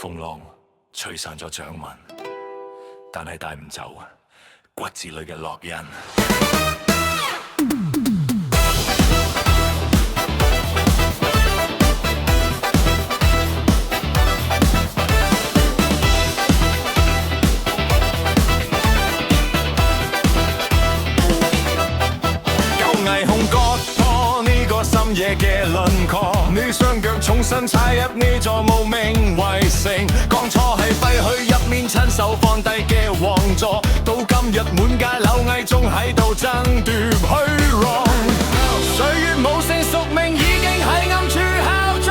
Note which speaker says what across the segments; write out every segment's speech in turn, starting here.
Speaker 1: 風浪吹散咗掌紋，但係帶唔走骨子裏嘅烙印。深夜嘅輪廓，你雙腳重新踩入呢座無名圍城，當初係廢墟入面親手放低嘅王座，到今日滿街柳毅仲喺度爭奪虛榮，歲月無聲宿命已經喺暗處敲鐘，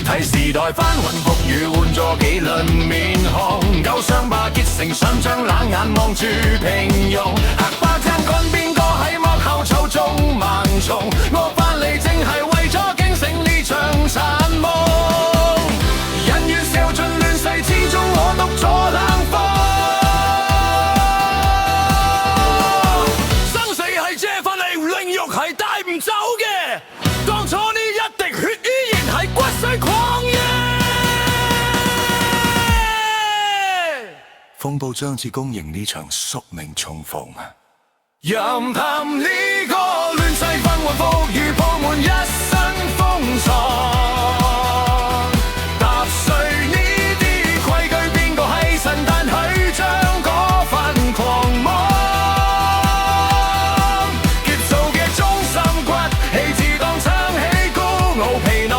Speaker 1: 睇時代翻雲覆雨換咗幾輪面孔，舊傷疤結成想將冷眼望住平庸，黑白間趕邊個喺幕後操縱盲從，我翻嚟淨係為咗驚醒呢場殘夢，人願笑盡亂世之中我獨坐冷風，生死係借翻嚟，靈肉係帶唔走嘅，當初呢一滴血依然係骨髓狂野。風暴將至公迎呢場宿命重逢，任憑呢個亂世紛雲覆雨鋪滿一身風霜，踏碎呢啲規矩邊個係神，但許將嗰份狂妄結造嘅中心骨氣自當撐起孤傲皮囊，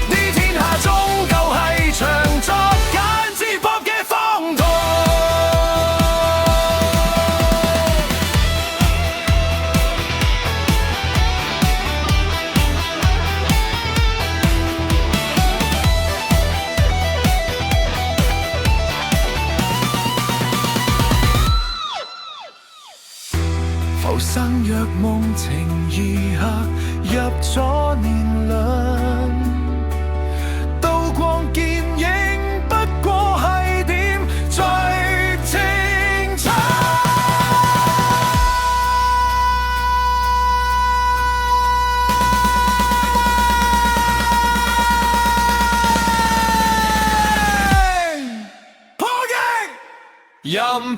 Speaker 1: 呢天下終究係長作浮生若夢情如客入咗年輪，刀光劍影不過係點綴情長，破鏡任憑